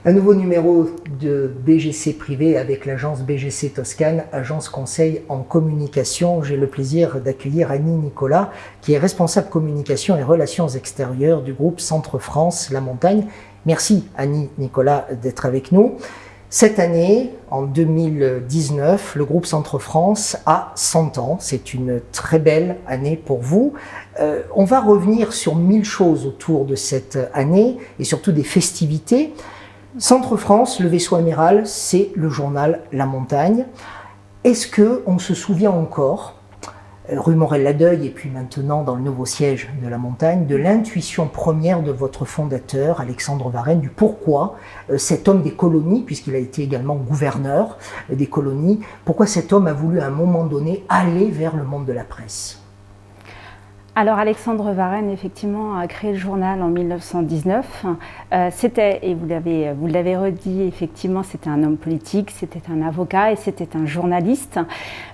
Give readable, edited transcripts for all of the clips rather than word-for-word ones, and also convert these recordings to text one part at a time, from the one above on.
Un nouveau numéro de BGC Privé avec l'agence BGC Toscane, agence conseil en communication. J'ai le plaisir d'accueillir Annie Nicolas, qui est responsable communication et relations extérieures du groupe Centre France La Montagne. Merci Annie Nicolas d'être avec nous. Cette année, en 2019, le groupe Centre France a 100 ans. C'est une très belle année pour vous. On va revenir sur 1000 choses autour de cette année et surtout des festivités. Centre France, le vaisseau amiral, c'est le journal La Montagne. Est-ce qu'on se souvient encore, rue Morel-Ladeuil et puis maintenant dans le nouveau siège de La Montagne, de l'intuition première de votre fondateur, Alexandre Varenne, du pourquoi cet homme des colonies, puisqu'il a été également gouverneur des colonies, pourquoi cet homme a voulu à un moment donné aller vers le monde de la presse? Alors Alexandre Varenne, effectivement, a créé le journal en 1919. C'était, et vous l'avez redit, effectivement, c'était un homme politique, c'était un avocat et c'était un journaliste.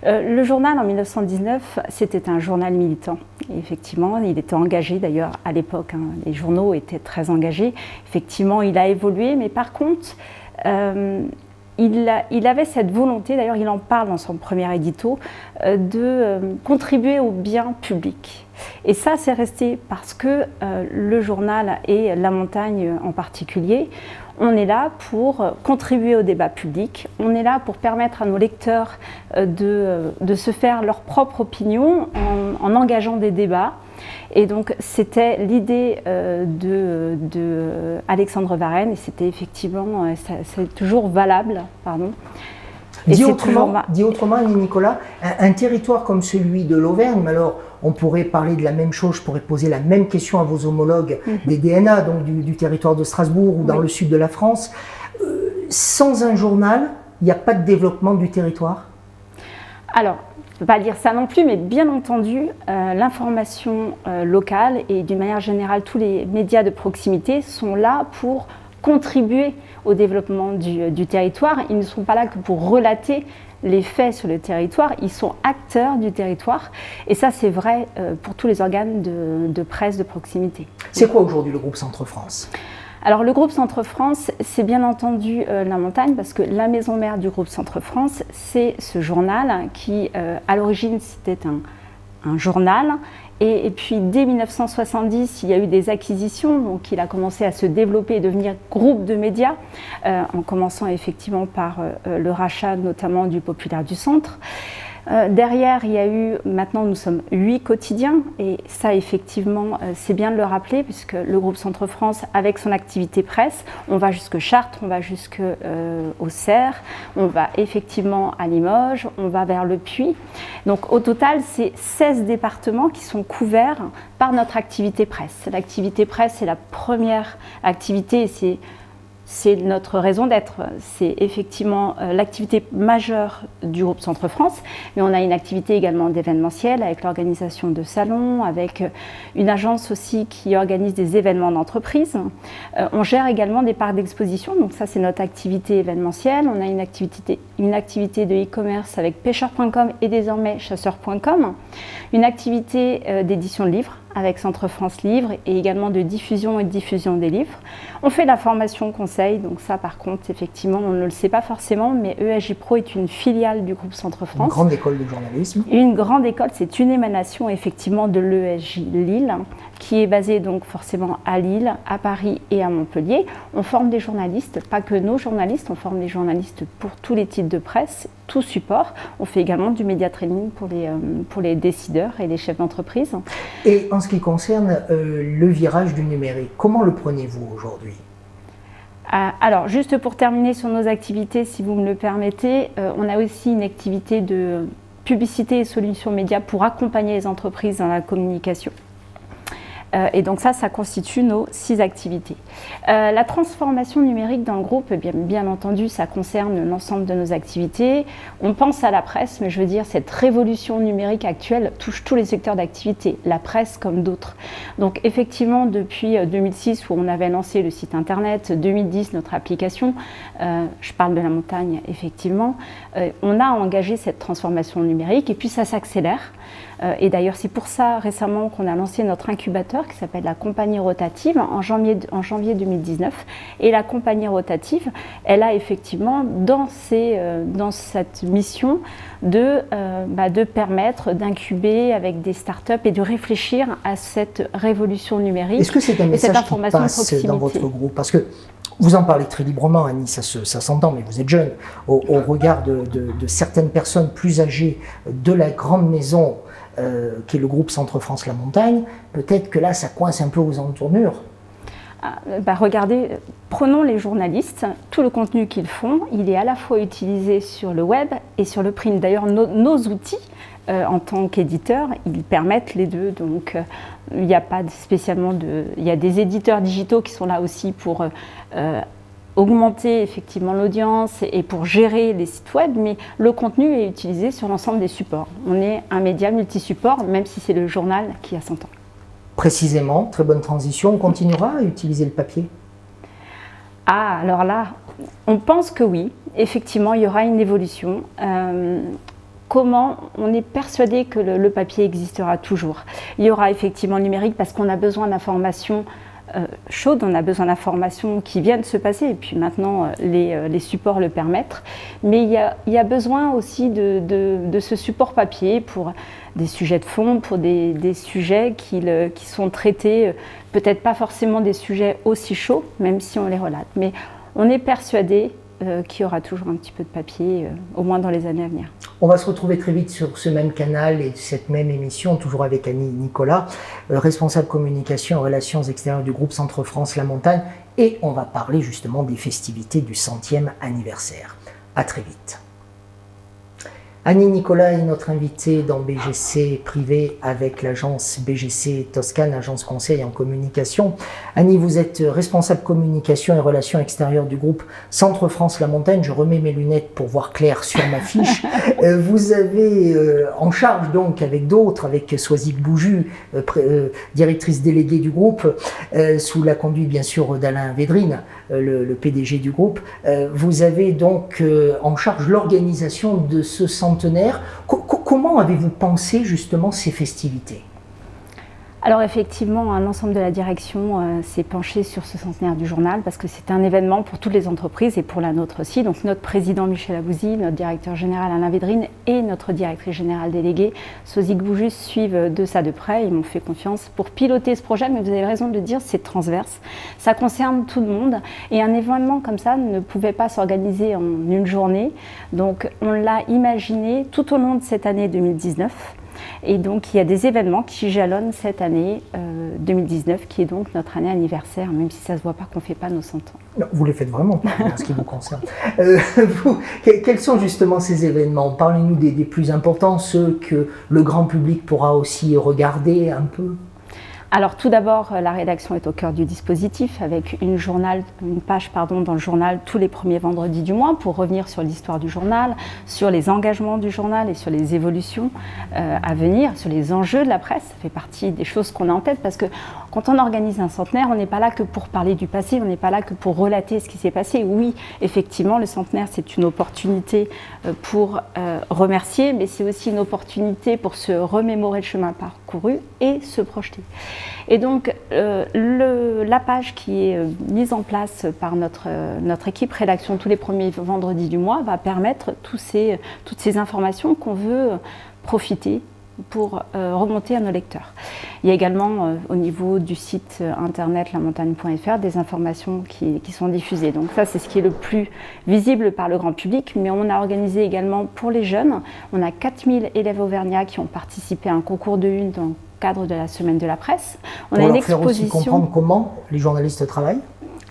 Le journal en 1919, c'était un journal militant. Et effectivement, il était engagé, d'ailleurs, à l'époque, les journaux étaient très engagés. Effectivement, il a évolué, mais par contre, il avait cette volonté, d'ailleurs il en parle dans son premier édito, de contribuer au bien public. Et ça, c'est resté parce que le journal et La Montagne en particulier, on est là pour contribuer au débat public, on est là pour permettre à nos lecteurs de se faire leur propre opinion en engageant des débats. Et donc c'était l'idée de Alexandre Varenne et c'était effectivement, c'est toujours valable, pardon. Dit autrement, Annie Nicolas, un territoire comme celui de l'Auvergne, mais alors on pourrait parler de la même chose, je pourrais poser la même question à vos homologues des DNA, donc du territoire de Strasbourg ou dans le sud de la France. Sans un journal, il n'y a pas de développement du territoire? Alors, je ne peux pas dire ça non plus, mais bien entendu, l'information locale et d'une manière générale, tous les médias de proximité sont là pour contribuer au développement du territoire. Ils ne sont pas là que pour relater les faits sur le territoire, ils sont acteurs du territoire. Et ça, c'est vrai pour tous les organes de presse de proximité. C'est quoi aujourd'hui le groupe Centre France ? Alors le groupe Centre France, c'est bien entendu La Montagne, parce que la maison mère du groupe Centre France, c'est ce journal qui, à l'origine, c'était un journal. Et puis dès 1970, il y a eu des acquisitions, donc il a commencé à se développer et devenir groupe de médias, en commençant effectivement par le rachat notamment du Populaire du Centre. Derrière, il y a eu, maintenant nous sommes 8 quotidiens et ça effectivement c'est bien de le rappeler puisque le groupe Centre France avec son activité presse, on va jusque Chartres, on va jusque Auxerre, on va effectivement à Limoges, on va vers le Puy. Donc au total c'est 16 départements qui sont couverts par notre activité presse. L'activité presse c'est la première activité et c'est notre raison d'être, c'est effectivement l'activité majeure du groupe Centre France, mais on a une activité également d'événementiel avec l'organisation de salons, avec une agence aussi qui organise des événements d'entreprise. On gère également des parcs d'exposition, donc ça c'est notre activité événementielle. On a une activité de e-commerce avec pêcheur.com et désormais chasseur.com, une activité d'édition de livres avec Centre France Livre et également de diffusion et de diffusion des livres. On fait la formation conseil, donc ça par contre effectivement on ne le sait pas forcément, mais ESJ Pro est une filiale du groupe Centre France. Une grande école de journalisme. Une grande école, c'est une émanation effectivement de l'ESJ Lille, qui est basée donc forcément à Lille, à Paris et à Montpellier. On forme des journalistes, pas que nos journalistes, on forme des journalistes pour tous les types de presse, tout support. On fait également du média training pour les décideurs et les chefs d'entreprise. Et en ce qui concerne le virage du numérique, comment le prenez-vous aujourd'hui ? Alors, juste pour terminer sur nos activités, si vous me le permettez, on a aussi une activité de publicité et solutions médias pour accompagner les entreprises dans la communication. Et donc ça constitue nos 6 activités. La transformation numérique dans le groupe, bien entendu, ça concerne l'ensemble de nos activités. On pense à la presse, mais je veux dire, cette révolution numérique actuelle touche tous les secteurs d'activité, la presse comme d'autres. Donc effectivement, depuis 2006, où on avait lancé le site internet, 2010, notre application, je parle de La Montagne, effectivement, on a engagé cette transformation numérique et puis ça s'accélère. Et d'ailleurs, c'est pour ça récemment qu'on a lancé notre incubateur qui s'appelle la Compagnie Rotative en janvier 2019. Et la Compagnie Rotative, elle a effectivement dans cette mission de permettre d'incuber avec des startups et de réfléchir à cette révolution numérique. Est-ce que c'est un message qui passe dans votre groupe? Parce que vous en parlez très librement, Annie, ça s'entend, mais vous êtes jeune. Au regard de certaines personnes plus âgées de la grande maison qui est le groupe Centre France La Montagne, peut-être que là, ça coince un peu aux entournures. Regardez, prenons les journalistes, tout le contenu qu'ils font, il est à la fois utilisé sur le web et sur le print. D'ailleurs, nos outils, en tant qu'éditeurs, ils permettent les deux. Donc, il n'y a pas spécialement il y a des éditeurs digitaux qui sont là aussi pour augmenter effectivement l'audience et pour gérer les sites web, mais le contenu est utilisé sur l'ensemble des supports. On est un média multi-support, même si c'est le journal qui a 100 ans. Précisément, très bonne transition, on continuera à utiliser le papier? Alors là, on pense que oui, effectivement, il y aura une évolution. Comment? On est persuadé que le papier existera toujours. Il y aura effectivement le numérique parce qu'on a besoin d'informations chaudes, on a besoin d'informations qui viennent se passer, et puis maintenant les supports le permettent. Mais il y a besoin aussi de ce support papier pour des sujets de fond, pour des sujets qui sont traités, peut-être pas forcément des sujets aussi chauds, même si on les relate. Mais on est persuadé qu'il y aura toujours un petit peu de papier, au moins dans les années à venir. On va se retrouver très vite sur ce même canal et cette même émission, toujours avec Annie Nicolas, responsable communication et relations extérieures du groupe Centre France La Montagne, et on va parler justement des festivités du 100e anniversaire. À très vite. Annie Nicolas est notre invitée dans BGC Privé avec l'agence BGC Toscane, agence conseil en communication. Annie, vous êtes responsable communication et relations extérieures du groupe Centre France La Montagne. Je remets mes lunettes pour voir clair sur ma fiche. Vous avez en charge donc avec d'autres, avec Soisic Bouju, directrice déléguée du groupe, sous la conduite bien sûr d'Alain Védrine, le PDG du groupe. Vous avez donc en charge l'organisation de ce centenaire. Comment avez-vous pensé justement ces festivités? Alors effectivement, l'ensemble de la direction s'est penché sur ce centenaire du journal parce que c'est un événement pour toutes les entreprises et pour la nôtre aussi. Donc notre président Michel Abouzi, notre directeur général Alain Védrine et notre directrice générale déléguée Soisic Bouju suivent de ça de près. Ils m'ont fait confiance pour piloter ce projet, mais vous avez raison de le dire, c'est transverse. Ça concerne tout le monde et un événement comme ça ne pouvait pas s'organiser en une journée. Donc on l'a imaginé tout au long de cette année 2019. Et donc il y a des événements qui jalonnent cette année 2019, qui est donc notre année anniversaire, même si ça ne se voit pas qu'on ne fait pas nos 100 ans. Non, vous les faites vraiment pas, en ce qui vous concerne. Quels sont justement ces événements? Parlez-nous des plus importants, ceux que le grand public pourra aussi regarder un peu. Alors tout d'abord, la rédaction est au cœur du dispositif avec une page dans le journal tous les premiers vendredis du mois pour revenir sur l'histoire du journal, sur les engagements du journal et sur les évolutions à venir, sur les enjeux de la presse. Ça fait partie des choses qu'on a en tête parce que quand on organise un centenaire, on n'est pas là que pour parler du passé, on n'est pas là que pour relater ce qui s'est passé. Oui, effectivement, le centenaire, c'est une opportunité pour remercier, mais c'est aussi une opportunité pour se remémorer le chemin parcouru et se projeter. Et donc, la page qui est mise en place par notre équipe rédaction tous les premiers vendredis du mois va permettre toutes ces informations qu'on veut profiter pour remonter à nos lecteurs. Il y a également au niveau du site internet lamontagne.fr des informations qui sont diffusées. Donc ça, c'est ce qui est le plus visible par le grand public, mais on a organisé également pour les jeunes. On a 4000 élèves auvergnats qui ont participé à un concours de une dans le cadre de la semaine de la presse. On a une exposition. Faire aussi comprendre comment les journalistes travaillent.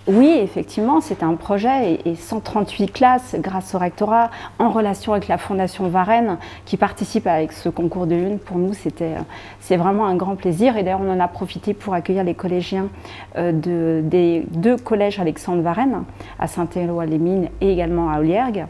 Oui, effectivement, c'est un projet et 138 classes grâce au rectorat en relation avec la Fondation Varenne qui participe avec ce concours de une. Pour nous, c'est vraiment un grand plaisir et d'ailleurs on en a profité pour accueillir les collégiens des 2 collèges Alexandre Varenne à Saint-Éloi-les-Mines et également à Oliergues.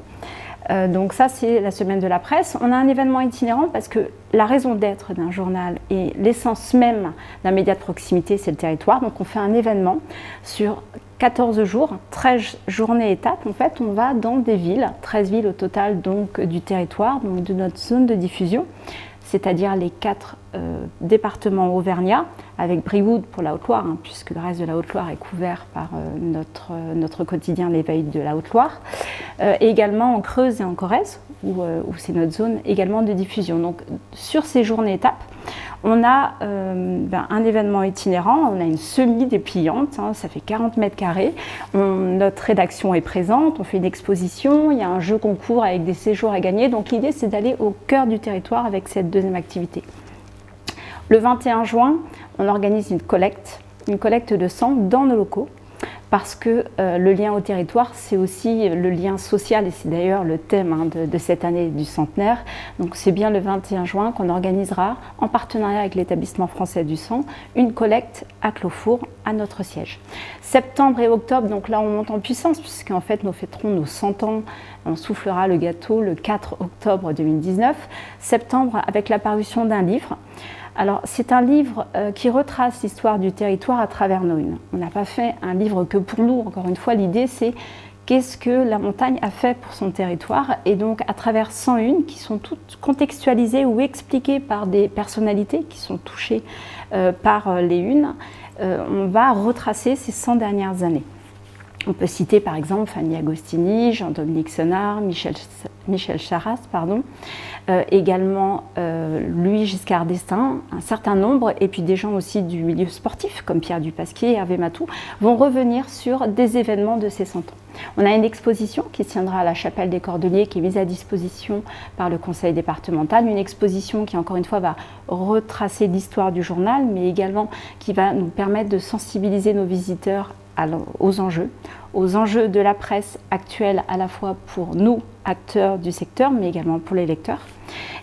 Donc ça, c'est la semaine de la presse. On a un événement itinérant parce que la raison d'être d'un journal et l'essence même d'un média de proximité, c'est le territoire. Donc on fait un événement sur 14 jours, 13 journées étapes. En fait, on va dans des villes, 13 villes au total donc, du territoire, donc de notre zone de diffusion. c'est-à-dire les 4 départements auvergnats, avec Brioude pour la Haute-Loire, puisque le reste de la Haute-Loire est couvert par notre quotidien L'Éveil de la Haute-Loire, et également en Creuse et en Corrèze, où c'est notre zone également de diffusion. Donc sur ces journées étapes, on a un événement itinérant, on a une semi-dépliante, ça fait 40 mètres carrés. Notre rédaction est présente, on fait une exposition, il y a un jeu concours avec des séjours à gagner. Donc l'idée, c'est d'aller au cœur du territoire avec cette deuxième activité. Le 21 juin, on organise une collecte de sang dans nos locaux. Parce que le lien au territoire, c'est aussi le lien social, et c'est d'ailleurs le thème de cette année du centenaire. Donc c'est bien le 21 juin qu'on organisera, en partenariat avec l'établissement français du sang, une collecte à Clos-Four, à notre siège. Septembre et octobre, donc là on monte en puissance, puisqu'en fait nous fêterons nos 100 ans, on soufflera le gâteau le 4 octobre 2019. Septembre avec la parution d'un livre. Alors, c'est un livre qui retrace l'histoire du territoire à travers nos unes. On n'a pas fait un livre que pour nous. Encore une fois, l'idée, c'est qu'est-ce que la montagne a fait pour son territoire. Et donc, à travers 101 qui sont toutes contextualisées ou expliquées par des personnalités qui sont touchées par les unes, on va retracer ces 100 dernières années. On peut citer par exemple Fanny Agostini, Jean-Dominique Senard, Michel Charras, également Louis Giscard d'Estaing, un certain nombre, et puis des gens aussi du milieu sportif comme Pierre Dupasquier et Hervé Matou, vont revenir sur des événements de ces 100 ans. On a une exposition qui tiendra à la Chapelle des Cordeliers, qui est mise à disposition par le conseil départemental, une exposition qui encore une fois va retracer l'histoire du journal, mais également qui va nous permettre de sensibiliser nos visiteurs aux enjeux de la presse actuelle, à la fois pour nous, acteurs du secteur, mais également pour les lecteurs.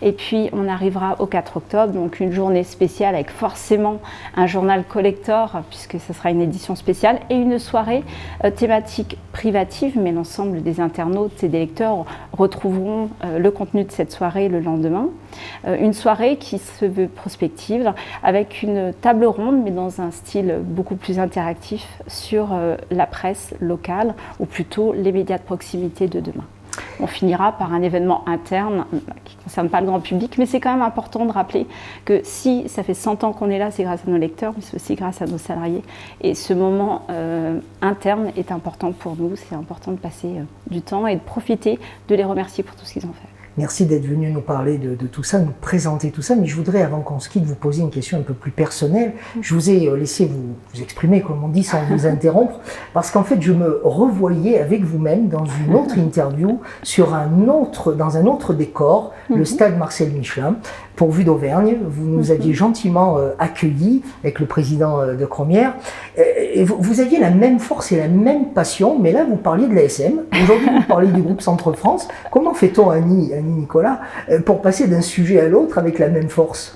Et puis on arrivera au 4 octobre, donc une journée spéciale avec forcément un journal collector, puisque ce sera une édition spéciale, et une soirée thématique privative, mais l'ensemble des internautes et des lecteurs retrouveront le contenu de cette soirée le lendemain. Une soirée qui se veut prospective, avec une table ronde, mais dans un style beaucoup plus interactif, sur la presse locale, ou plutôt les médias de proximité de demain. On finira par un événement interne qui ne concerne pas le grand public, mais c'est quand même important de rappeler que si ça fait 100 ans qu'on est là, c'est grâce à nos lecteurs, mais c'est aussi grâce à nos salariés. Et ce moment interne est important pour nous, c'est important de passer du temps et de profiter de les remercier pour tout ce qu'ils ont fait. Merci d'être venu nous parler de tout ça, nous présenter tout ça, mais je voudrais, avant qu'on se quitte, vous poser une question un peu plus personnelle. Je vous ai laissé vous exprimer, comme on dit, sans vous interrompre, parce qu'en fait, je me revoyais avec vous-même dans une autre interview, dans un autre décor, le stade Marcel Michelin, pourvu d'Auvergne. Vous nous aviez gentiment accueillis avec le président de Cromière. Et vous aviez la même force et la même passion, mais là, vous parliez de l'ASM. Aujourd'hui, vous parlez du groupe Centre-France. Comment fait-on, Annie Nicolas, pour passer d'un sujet à l'autre avec la même force ?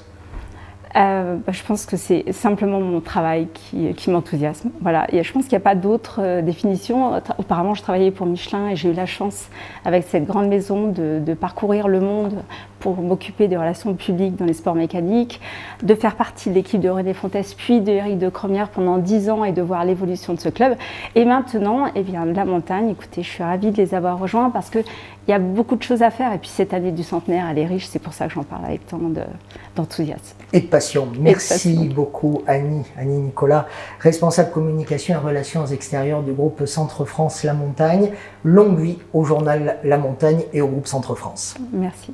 Je pense que c'est simplement mon travail qui m'enthousiasme. Voilà. Et je pense qu'il n'y a pas d'autre définition. Auparavant, je travaillais pour Michelin et j'ai eu la chance, avec cette grande maison, de parcourir le monde pour m'occuper des relations publiques dans les sports mécaniques, de faire partie de l'équipe de René Fontes, puis de Éric de Cromière pendant 10 ans et de voir l'évolution de ce club. Et maintenant, eh bien, la montagne, écoutez, je suis ravie de les avoir rejoints parce qu'il y a beaucoup de choses à faire. Et puis cette année du centenaire, elle est riche, c'est pour ça que j'en parle avec tant d'enthousiasme. Et de passion. Merci beaucoup Annie Nicolas, responsable communication et relations extérieures du groupe Centre-France La Montagne. Longue vie au journal La Montagne et au groupe Centre-France. Merci.